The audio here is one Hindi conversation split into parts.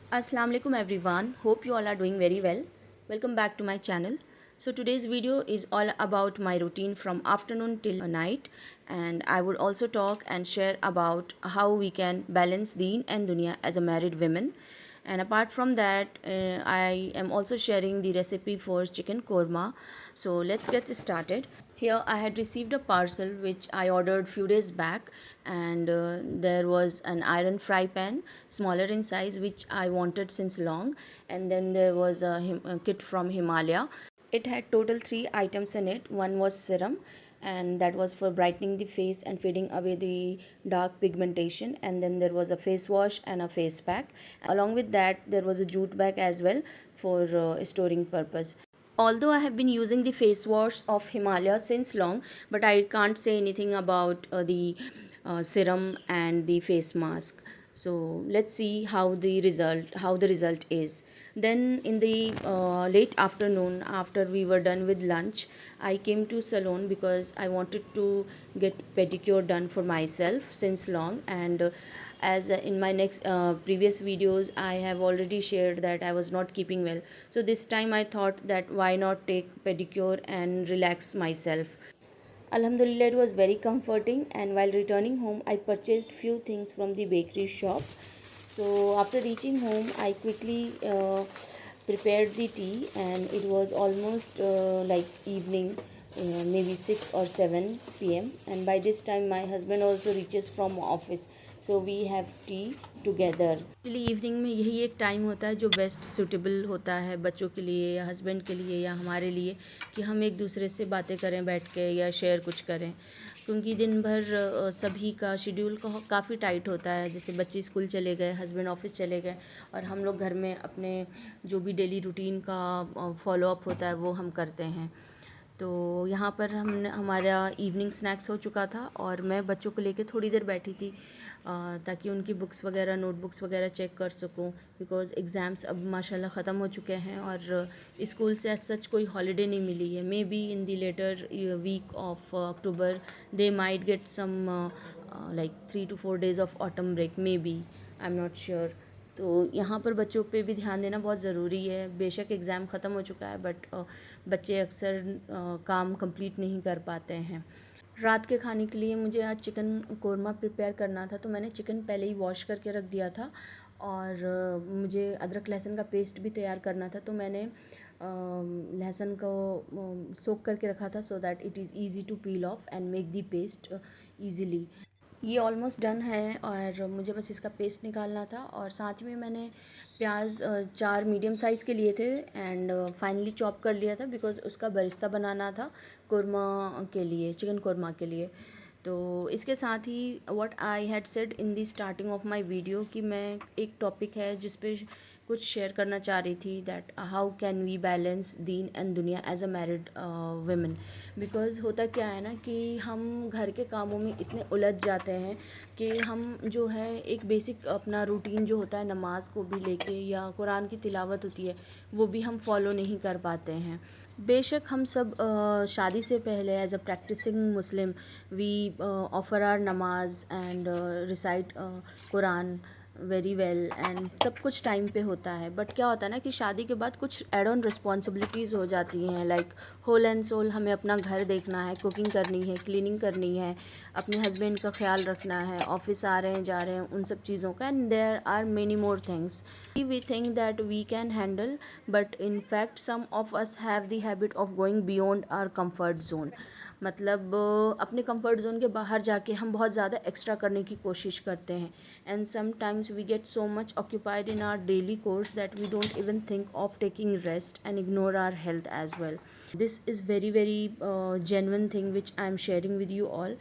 Assalamu alaikum everyone. Hope you all are doing very well. Welcome back to my channel. So today's video is all about my routine from afternoon till night, and I would also talk and share about how we can balance deen and dunya as a married woman. And apart from that, I am also sharing the recipe for chicken korma. So let's get started. Here I had received a parcel which I ordered few days back, and there was an iron fry pan, smaller in size, which I wanted since long. And then there was a kit from Himalaya. It had total three items in it. One was serum, and that was for brightening the face and fading away the dark pigmentation. And then there was a face wash and a face pack. Along with that, there was a jute bag as well for storing purpose. Although I have been using the face wash of Himalaya since long, but I can't say anything about the serum and the face mask. So let's see how the result is. Then in the late afternoon, after we were done with lunch, I came to salon because I wanted to get pedicure done for myself since long. And as in my next previous videos I have already shared that I was not keeping well, so this time I thought that why not take pedicure and relax myself. Alhamdulillah, it was very comforting, and while returning home I purchased few things from the bakery shop. So after reaching home I quickly prepared the tea, and it was almost like evening, maybe 6 or 7 p.m. And by this time my husband also reaches from office, so we have tea together. Actually evening में यही एक टाइम होता है जो बेस्ट सूटेबल होता है बच्चों के लिए या हस्बैंड के लिए या हमारे लिए, कि हम एक दूसरे से बातें करें बैठ के या शेयर कुछ करें, क्योंकि दिन भर सभी का शेड्यूल काफ़ी टाइट होता है। जैसे बच्चे स्कूल चले गए, हस्बैंड ऑफिस चले गए, और हम लोग घर में अपने जो भी डेली रूटीन का फॉलो अप होता है वो हम करते हैं। तो यहाँ पर हमारा इवनिंग स्नैक्स हो चुका था, और मैं बच्चों को लेके थोड़ी देर बैठी थी ताकि उनकी बुक्स वगैरह नोटबुक्स वगैरह चेक कर सकूँ, बिकॉज़ एग्ज़ाम्स अब माशाल्लाह ख़त्म हो चुके हैं और स्कूल से एज सच कोई हॉलीडे नहीं मिली है। Maybe in the latter week of October they might get some like 3 to 4 days of autumn break, maybe, I am not sure. तो यहाँ पर बच्चों पे भी ध्यान देना बहुत ज़रूरी है। बेशक एग्ज़ाम ख़त्म हो चुका है, बट बच्चे अक्सर काम कंप्लीट नहीं कर पाते हैं। रात के खाने के लिए मुझे आज चिकन कोरमा प्रिपेयर करना था, तो मैंने चिकन पहले ही वॉश करके रख दिया था, और मुझे अदरक लहसुन का पेस्ट भी तैयार करना था। तो मैंने लहसुन को सोक करके रखा था, so that it is easy to peel off and make the paste easily. ये ऑलमोस्ट डन है, और मुझे बस इसका पेस्ट निकालना था। और साथ में मैंने प्याज 4 मीडियम साइज़ के लिए थे, एंड फाइनली चॉप कर लिया था, बिकॉज़ उसका बरिस्ता बनाना था कोरमा के लिए, चिकन कोरमा के लिए। तो इसके साथ ही what I had said in the starting of my video, कि मैं एक टॉपिक है जिस पे कुछ शेयर करना चाह रही थी, that how can we balance दीन एंड दुनिया as a married women. Because होता क्या है ना, कि हम घर के कामों में इतने उलझ जाते हैं कि हम जो है एक बेसिक अपना रूटीन जो होता है नमाज को भी लेके या कुरान की तिलावत होती है वो भी हम फॉलो नहीं कर पाते हैं। बेशक हम सब शादी से पहले as a practising Muslim we offer our namaz and recite Quran very well, and सब कुछ टाइम पे होता है। बट क्या होता है ना कि शादी के बाद कुछ एड ऑन रिस्पॉन्सिबिलिटीज़ हो जाती हैं, लाइक होल एंड सोल हमें अपना घर देखना है, कुकिंग करनी है, क्लीनिंग करनी है, अपने हस्बैंड का ख्याल रखना है, ऑफिस आ रहे हैं जा रहे हैं उन सब चीज़ों का, and there are many more things we think that we can handle, but in fact some of us have the habit of going beyond our comfort zone. मतलब अपने कंफर्ट जोन के बाहर जाके हम बहुत ज़्यादा एक्स्ट्रा करने की कोशिश करते हैं, and sometimes we get so much occupied in our daily course that we don't even think of taking rest and ignore our health as well. This is very genuine thing which I am sharing with you all,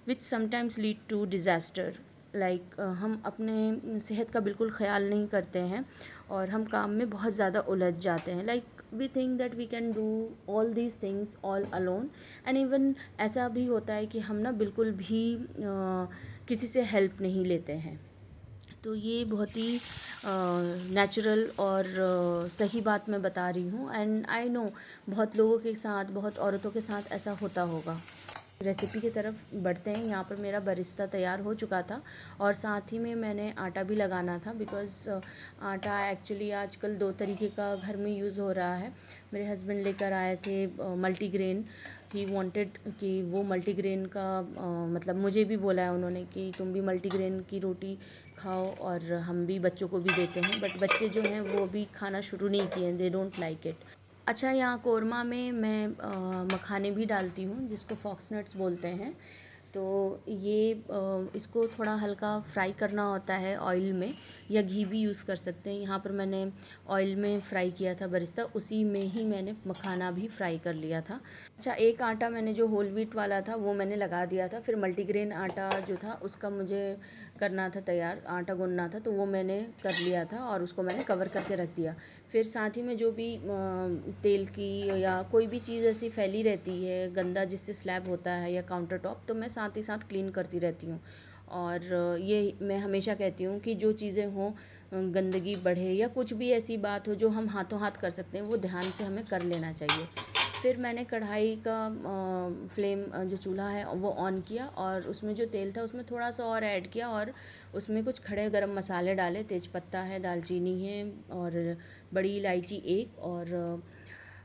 which sometimes lead to disaster. Like हम अपने सेहत का बिल्कुल ख्याल नहीं करते हैं, और हम काम में बहुत ज़्यादा उलझ जाते हैं। Like we think that we can do all these things all alone, and even ऐसा भी होता है कि हम ना बिल्कुल भी किसी से हेल्प नहीं लेते हैं। तो ये बहुत ही नेचुरल और सही बात मैं बता रही हूँ, एंड आई नो बहुत लोगों के साथ, बहुत औरतों के साथ ऐसा होता होगा। रेसिपी की तरफ बढ़ते हैं। यहाँ पर मेरा बरिस्ता तैयार हो चुका था और साथ ही में मैंने आटा भी लगाना था, बिकॉज़ आटा एक्चुअली आजकल 2 तरीके का घर में यूज़ हो रहा है। मेरे हस्बैंड लेकर आए थे मल्टीग्रेन। ही वांटेड कि वो मल्टीग्रेन का मतलब मुझे भी बोला है उन्होंने कि तुम भी मल्टीग्रेन की रोटी खाओ और हम भी बच्चों को भी देते हैं, बट बच्चे जो हैं वो अभी खाना शुरू नहीं किए हैं, दे डोंट लाइक इट। अच्छा, यहाँ कोरमा में मैं मखाने भी डालती हूँ, जिसको फॉक्सनट्स बोलते हैं। तो ये इसको थोड़ा हल्का फ्राई करना होता है ऑयल में, या घी भी यूज़ कर सकते हैं। यहाँ पर मैंने ऑयल में फ्राई किया था बरिस्ता, उसी में ही मैंने मखाना भी फ्राई कर लिया था। अच्छा, एक आटा मैंने जो होल व्हीट वाला था वो मैंने लगा दिया था, फिर मल्टीग्रेन आटा जो था उसका मुझे करना था तैयार, आटा गूंदना था, तो वो मैंने कर लिया था और उसको मैंने कवर करके रख दिया। फिर साथ ही में जो भी तेल की या कोई भी चीज़ ऐसी फैली रहती है गंदा, जिससे स्लैब होता है या काउंटर टॉप, तो मैं साथ ही साथ क्लीन करती रहती हूँ। और ये मैं हमेशा कहती हूँ कि जो चीज़ें हों, गंदगी बढ़े या कुछ भी ऐसी बात हो जो हम हाथों हाथ कर सकते हैं, वो ध्यान से हमें कर लेना चाहिए। फिर मैंने कढ़ाई का फ्लेम जो चूल्हा है वो ऑन किया और उसमें जो तेल था उसमें थोड़ा सा और ऐड किया और उसमें कुछ खड़े गरम मसाले डाले। तेज़पत्ता है, दालचीनी है और बड़ी इलायची एक, और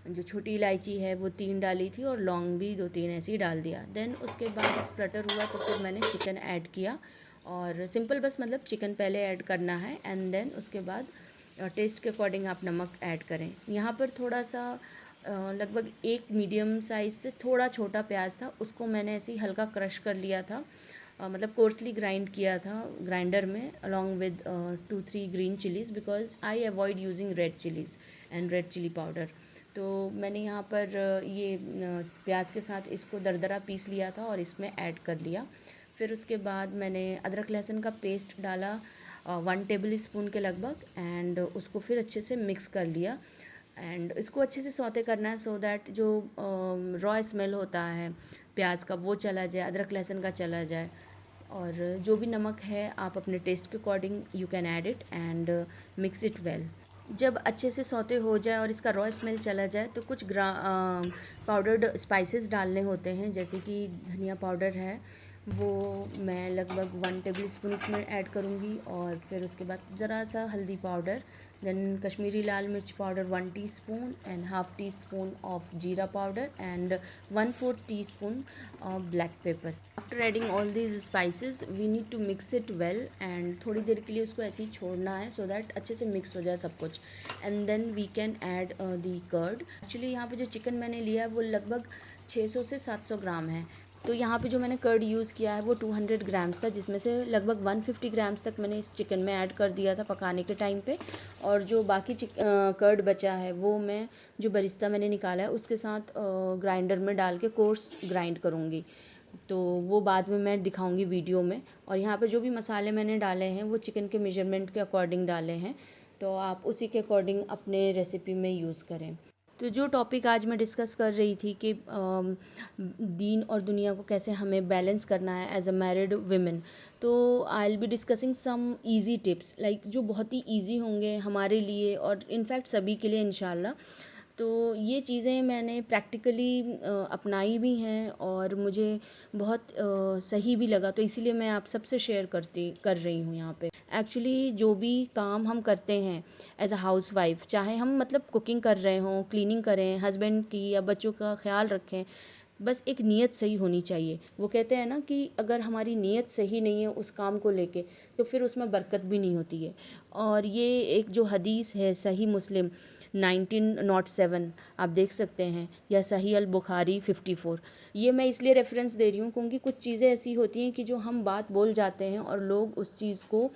जो छोटी इलायची है वो 3 डाली थी, और लौंग भी 2-3 ऐसे ही डाल दिया। देन उसके बाद स्प्लटर हुआ तो फिर मैंने चिकन ऐड किया, और सिंपल बस मतलब चिकन पहले ऐड करना है एंड देन उसके बाद टेस्ट के अकॉर्डिंग आप नमक ऐड करें। यहाँ पर थोड़ा सा लगभग एक मीडियम साइज़ से थोड़ा छोटा प्याज था, उसको मैंने ऐसे ही हल्का क्रश कर लिया था, मतलब कोर्सली ग्राइंड किया था ग्राइंडर में, along with 2-3 green chillies, because I avoid using red chillies and red chilli powder. तो मैंने यहाँ पर ये प्याज के साथ इसको दरदरा पीस लिया था और इसमें ऐड कर लिया। फिर उसके बाद मैंने अदरक लहसुन का पेस्ट डाला 1 टेबल स्पून के लगभग, एंड उसको फिर अच्छे से मिक्स कर लिया। एंड इसको अच्छे से सौते करना है सो दैट जो रॉ स्मेल होता है प्याज का वो चला जाए, अदरक लहसुन का चला जाए। और जो भी नमक है आप अपने टेस्ट के according you can add it and mix it well. जब अच्छे से सौते हो जाए और इसका रॉ स्मेल चला जाए तो कुछ पाउडर्ड स्पाइसेस डालने होते हैं, जैसे कि धनिया पाउडर है वो मैं लगभग 1 टेबल स्पून इसमें ऐड करूँगी, और फिर उसके बाद ज़रा सा हल्दी powder, then Kashmiri lal mirch powder 1 teaspoon and half teaspoon of jeera powder and 1/4 teaspoon of black pepper. After adding all these spices we need to mix it well, and थोड़ी देर के लिए उसको ऐसे ही छोड़ना है सो दैट अच्छे से मिक्स हो जाए सब कुछ, and then we can add the curd. Actually यहाँ पे जो चिकन मैंने लिया है वो लगभग 600 से 700 ग्राम है। तो यहाँ पे जो मैंने कर्ड यूज़ किया है वो 200 ग्राम्स था, जिसमें से लगभग 150 ग्राम्स तक मैंने इस चिकन में ऐड कर दिया था पकाने के टाइम पे, और जो बाकी कर्ड बचा है वो मैं जो बरिस्ता मैंने निकाला है उसके साथ ग्राइंडर में डाल के कोर्स ग्राइंड करूँगी, तो वो बाद में मैं दिखाऊंगी वीडियो में। और यहाँ पर जो भी मसाले मैंने डाले हैं वो चिकन के मेजरमेंट के अकॉर्डिंग डाले हैं, तो आप उसी के अकॉर्डिंग अपने रेसिपी में यूज़ करें। तो जो टॉपिक आज मैं डिस्कस कर रही थी कि दीन और दुनिया को कैसे हमें बैलेंस करना है एज अ मैरिड वुमेन, तो I will be discussing some easy tips, like जो बहुत ही इजी होंगे हमारे लिए और इनफैक्ट सभी के लिए इंशाल्लाह। तो ये चीज़ें मैंने प्रैक्टिकली अपनाई भी हैं और मुझे बहुत सही भी लगा, तो इसीलिए मैं आप सबसे शेयर कर रही हूँ यहाँ पे। एक्चुअली जो भी काम हम करते हैं एज अ हाउस वाइफ, चाहे हम मतलब कुकिंग कर रहे हों, क्लीनिंग करें, हस्बैंड की या बच्चों का ख्याल रखें, बस एक नीयत सही होनी चाहिए। वो कहते हैं ना कि अगर हमारी नीयत सही नहीं है उस काम को लेके तो फिर उसमें बरकत भी नहीं होती है। और ये एक जो हदीस है सही मुस्लिम 1907 आप देख सकते हैं, या सही अल बुखारी 54, ये मैं इसलिए रेफरेंस दे रही हूँ क्योंकि कुछ चीज़ें ऐसी होती हैं कि जो हम बात बोल जाते हैं और लोग उस चीज़ को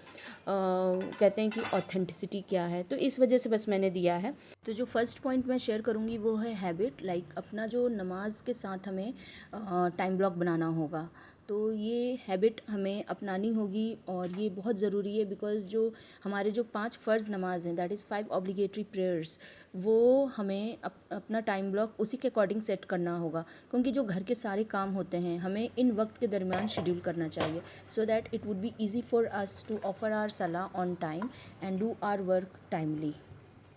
कहते हैं कि ऑथेंटिसिटी क्या है, तो इस वजह से बस मैंने दिया है। तो जो फर्स्ट पॉइंट मैं शेयर करूँगी वो है हैबिट, लाइक अपना जो नमाज के साथ हमें टाइम ब्लॉक बनाना होगा, तो ये हैबिट हमें अपनानी होगी और ये बहुत ज़रूरी है, बिकॉज़ जो हमारे जो 5 फ़र्ज़ नमाज हैं, दैट इज़ 5 ऑब्लिगेटरी प्रेयर्स, वो हमें अपना टाइम ब्लॉक उसी के अकॉर्डिंग सेट करना होगा, क्योंकि जो घर के सारे काम होते हैं हमें इन वक्त के दरमियान शेड्यूल करना चाहिए, so that it would be easy for us to offer our salah on time and do our work timely.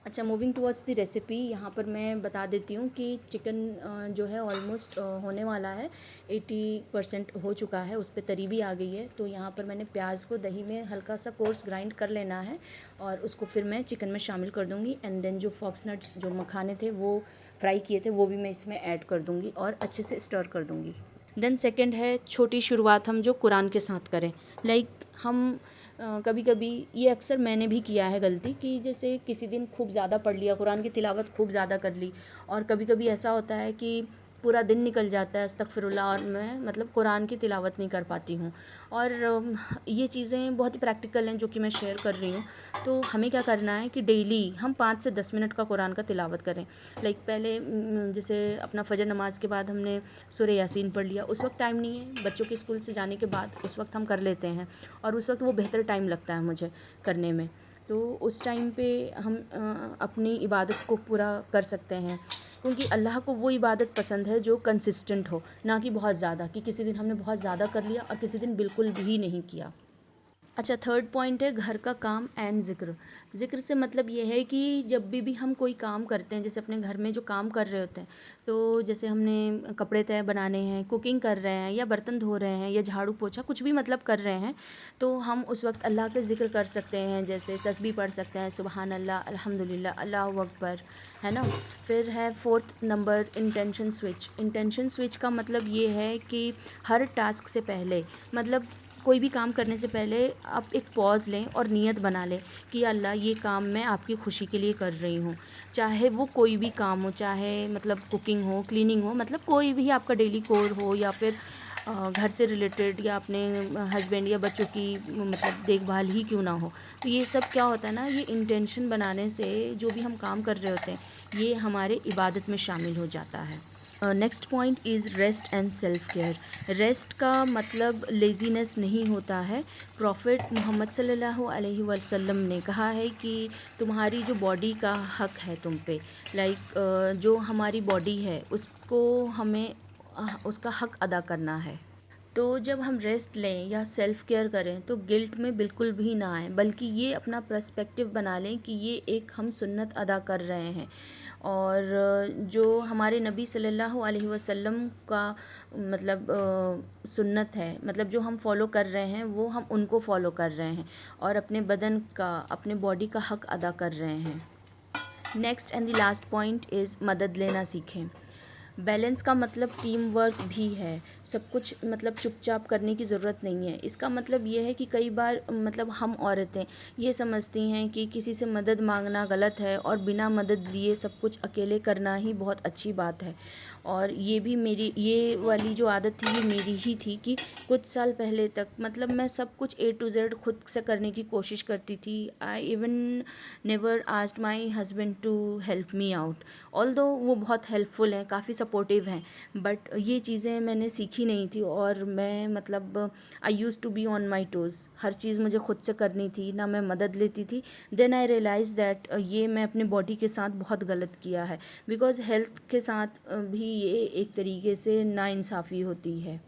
अच्छा, मूविंग टुवर्ड्स द रेसिपी, यहाँ पर मैं बता देती हूँ कि चिकन जो है ऑलमोस्ट होने वाला है, 80% हो चुका है, उस पर तरी भी आ गई है। तो यहाँ पर मैंने प्याज को दही में हल्का सा कोर्स ग्राइंड कर लेना है और उसको फिर मैं चिकन में शामिल कर दूँगी। एंड देन जो फॉक्स नट्स जो मखाने थे वो फ्राई किए थे वो भी मैं इसमें ऐड कर दूँगी और अच्छे से स्टर कर दूँगी। देन सेकंड है छोटी शुरुआत हम जो कुरान के साथ करें। लाइक हम कभी कभी, ये अक्सर मैंने भी किया है गलती, कि जैसे किसी दिन खूब ज़्यादा पढ़ लिया, कुरान की तिलावत खूब ज़्यादा कर ली, और कभी कभी ऐसा होता है कि पूरा दिन निकल जाता है अस्तगफिरुल्लाह और मैं मतलब कुरान की तिलावत नहीं कर पाती हूँ। और ये चीज़ें बहुत ही प्रैक्टिकल हैं जो कि मैं शेयर कर रही हूँ। तो हमें क्या करना है कि डेली हम 5 से 10 मिनट का कुरान का तिलावत करें। लाइक पहले जैसे अपना फजर नमाज के बाद हमने सूरह यासीन पढ़ लिया, उस वक्त टाइम नहीं है, बच्चों के स्कूल से जाने के बाद उस वक्त हम कर लेते हैं और उस वक्त वो बेहतर टाइम लगता है मुझे करने में। तो उस टाइम पे हम अपनी इबादत को पूरा कर सकते हैं, क्योंकि अल्लाह को वो इबादत पसंद है जो कंसिस्टेंट हो, ना कि बहुत ज़्यादा, कि किसी दिन हमने बहुत ज़्यादा कर लिया और किसी दिन बिल्कुल भी नहीं किया। अच्छा, थर्ड पॉइंट है घर का काम एंड ज़िक्र। ज़िक्र से मतलब ये है कि जब भी हम कोई काम करते हैं, जैसे अपने घर में जो काम कर रहे होते हैं, तो जैसे हमने कपड़े तय बनाने हैं, कुकिंग कर रहे हैं, या बर्तन धो रहे हैं, या झाड़ू पोछा कुछ भी मतलब कर रहे हैं, तो हम उस वक्त अल्लाह के ज़िक्र कर सकते हैं। जैसे तस्बीह पढ़ सकते हैं, सुबहान अल्लाह, अल्हम्दुलिल्लाह, अल्लाहु अकबर, है ना। फिर है fourth number, intention switch. Intention switch का मतलब ये है कि हर टास्क से पहले, मतलब कोई भी काम करने से पहले आप एक पॉज़ लें और नियत बना लें कि अल्लाह ये काम मैं आपकी ख़ुशी के लिए कर रही हूँ। चाहे वो कोई भी काम हो, चाहे मतलब कुकिंग हो, क्लीनिंग हो, मतलब कोई भी आपका डेली कोर हो, या फिर घर से रिलेटेड, या अपने हस्बैंड या बच्चों की मतलब देखभाल ही क्यों ना हो। तो ये सब क्या होता है ना, ये इंटेंशन बनाने से जो भी हम काम कर रहे होते हैं ये हमारे इबादत में शामिल हो जाता है। Next point is rest and self care. Rest का मतलब लेज़ीनेस नहीं होता है। प्रॉफिट मोहम्मद सल्लल्लाहु अलैहि वसल्लम ने कहा है कि तुम्हारी जो बॉडी का हक है तुम पे, लाइक जो हमारी बॉडी है उसको हमें उसका हक अदा करना है। तो जब हम रेस्ट लें या सेल्फ़ केयर करें तो गिल्ट में बिल्कुल भी ना आएँ, बल्कि ये अपना पर्सपेक्टिव बना लें कि ये एक हम सुन्नत अदा कर रहे हैं। और जो हमारे नबी सल्लल्लाहु अलैहि वसल्लम का मतलब सुन्नत है, मतलब जो हम फॉलो कर रहे हैं वो हम उनको फॉलो कर रहे हैं और अपने बदन का, अपने बॉडी का हक अदा कर रहे हैं। Next and the last point is मदद लेना सीखें। बैलेंस का मतलब टीम वर्क भी है। सब कुछ मतलब चुपचाप करने की ज़रूरत नहीं है। इसका मतलब ये है कि कई बार मतलब हम औरतें ये समझती हैं कि किसी से मदद मांगना गलत है और बिना मदद लिए सब कुछ अकेले करना ही बहुत अच्छी बात है। और ये भी मेरी ये वाली जो आदत थी ये मेरी ही थी कि कुछ साल पहले तक मतलब मैं सब कुछ A to Z खुद से करने की कोशिश करती थी। I even never asked my husband to help me out, although वो बहुत हेल्पफुल हैं, काफ़ी सपोर्टिव हैं, बट ये चीज़ें मैंने सीखी नहीं थी और मैं मतलब I used to be on my toes. हर चीज़ मुझे खुद से करनी थी, ना मैं मदद लेती थी। देन आई रियलाइज़ दैट ये मैं अपने बॉडी के साथ बहुत गलत किया है, बिकॉज़ हेल्थ के साथ भी ये एक तरीके से नाइंसाफ़ी होती है।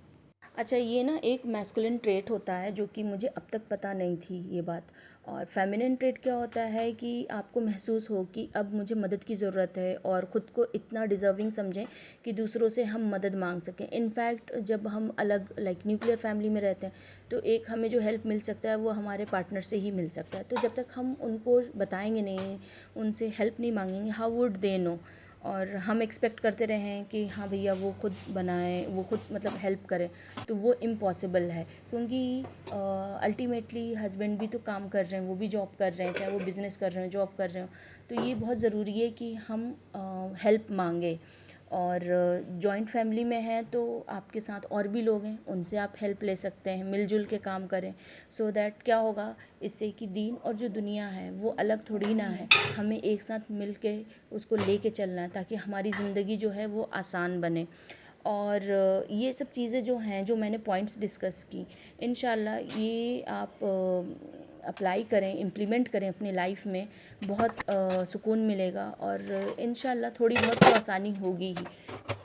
अच्छा, ये ना एक मैस्कुलिन ट्रेट होता है जो कि मुझे अब तक पता नहीं थी ये बात। और फेमिनिन ट्रेट क्या होता है कि आपको महसूस हो कि अब मुझे मदद की ज़रूरत है और ख़ुद को इतना डिज़र्विंग समझें कि दूसरों से हम मदद मांग सकें। इनफैक्ट जब हम अलग लाइक न्यूक्लियर फैमिली में रहते हैं तो एक हमें जो हेल्प मिल सकता है वो हमारे पार्टनर से ही मिल सकता है। तो जब तक हम उनको बताएंगे नहीं, उनसे हेल्प नहीं मांगेंगे, हाउ वुड दे नो। और हम एक्सपेक्ट करते रहे हैं कि हाँ भैया वो खुद बनाए, वो खुद मतलब हेल्प करें, तो वो इम्पॉसिबल है। क्योंकि अल्टीमेटली हस्बैंड भी तो काम कर रहे हैं, वो भी जॉब कर रहे हैं, चाहे वो बिज़नेस कर रहे हैं, जॉब कर रहे हो, तो ये बहुत ज़रूरी है कि हम हेल्प मांगे। और जॉइंट फैमिली में है तो आपके साथ और भी लोग हैं, उनसे आप हेल्प ले सकते हैं, मिलजुल के काम करें। सो दैट क्या होगा इससे कि दीन और जो दुनिया है वो अलग थोड़ी ना है, हमें एक साथ मिल के उसको लेके चलना है ताकि हमारी ज़िंदगी जो है वो आसान बने। और ये सब चीज़ें जो हैं, जो मैंने पॉइंट्स डिस्कस की, इंशाल्लाह ये आप अप्लाई करें, इम्प्लीमेंट करें अपनी लाइफ में, बहुत सुकून मिलेगा और इंशाल्लाह थोड़ी बहुत तो आसानी होगी ही।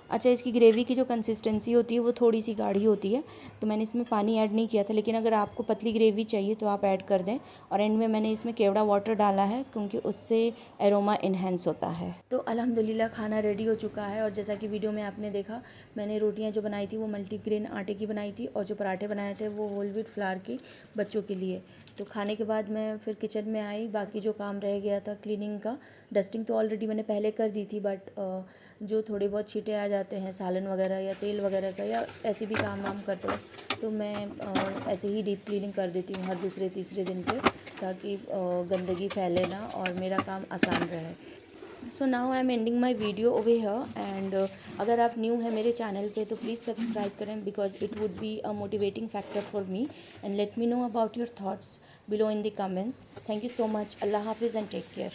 अच्छा, इसकी ग्रेवी की जो कंसिस्टेंसी होती है वो थोड़ी सी गाढ़ी होती है, तो मैंने इसमें पानी ऐड नहीं किया था, लेकिन अगर आपको पतली ग्रेवी चाहिए तो आप ऐड कर दें। और एंड में मैंने इसमें केवड़ा वाटर डाला है क्योंकि उससे एरोमा इन्हेंस होता है। तो अल्हम्दुलिल्लाह खाना रेडी हो चुका है, और जैसा कि वीडियो में आपने देखा, मैंने रोटियाँ जो बनाई थी वो मल्टीग्रेन आटे की बनाई थी, और जो पराठे बनाए थे वो होल व्हीट फ्लावर के बच्चों के लिए। तो खाने के बाद मैं फिर किचन में आई, बाकी जो काम रह गया था क्लीनिंग का, डस्टिंग तो ऑलरेडी मैंने पहले कर दी थी, बट जो थोड़े बहुत छींटे आ जाते हैं सालन वगैरह या तेल वगैरह का, या ऐसे भी काम वाम करते वक्त, तो मैं ऐसे ही डीप क्लीनिंग कर देती हूँ हर दूसरे तीसरे दिन पे, ताकि गंदगी फैले ना और मेरा काम आसान रहे। So now I am ending my video over here, and अगर आप न्यू हैं मेरे चैनल पे तो प्लीज़ सब्सक्राइब करें, because it would be a motivating factor for me, and let me know about your thoughts below in the comments. Thank you so much. अल्लाह हाफिज़ एंड टेक केयर।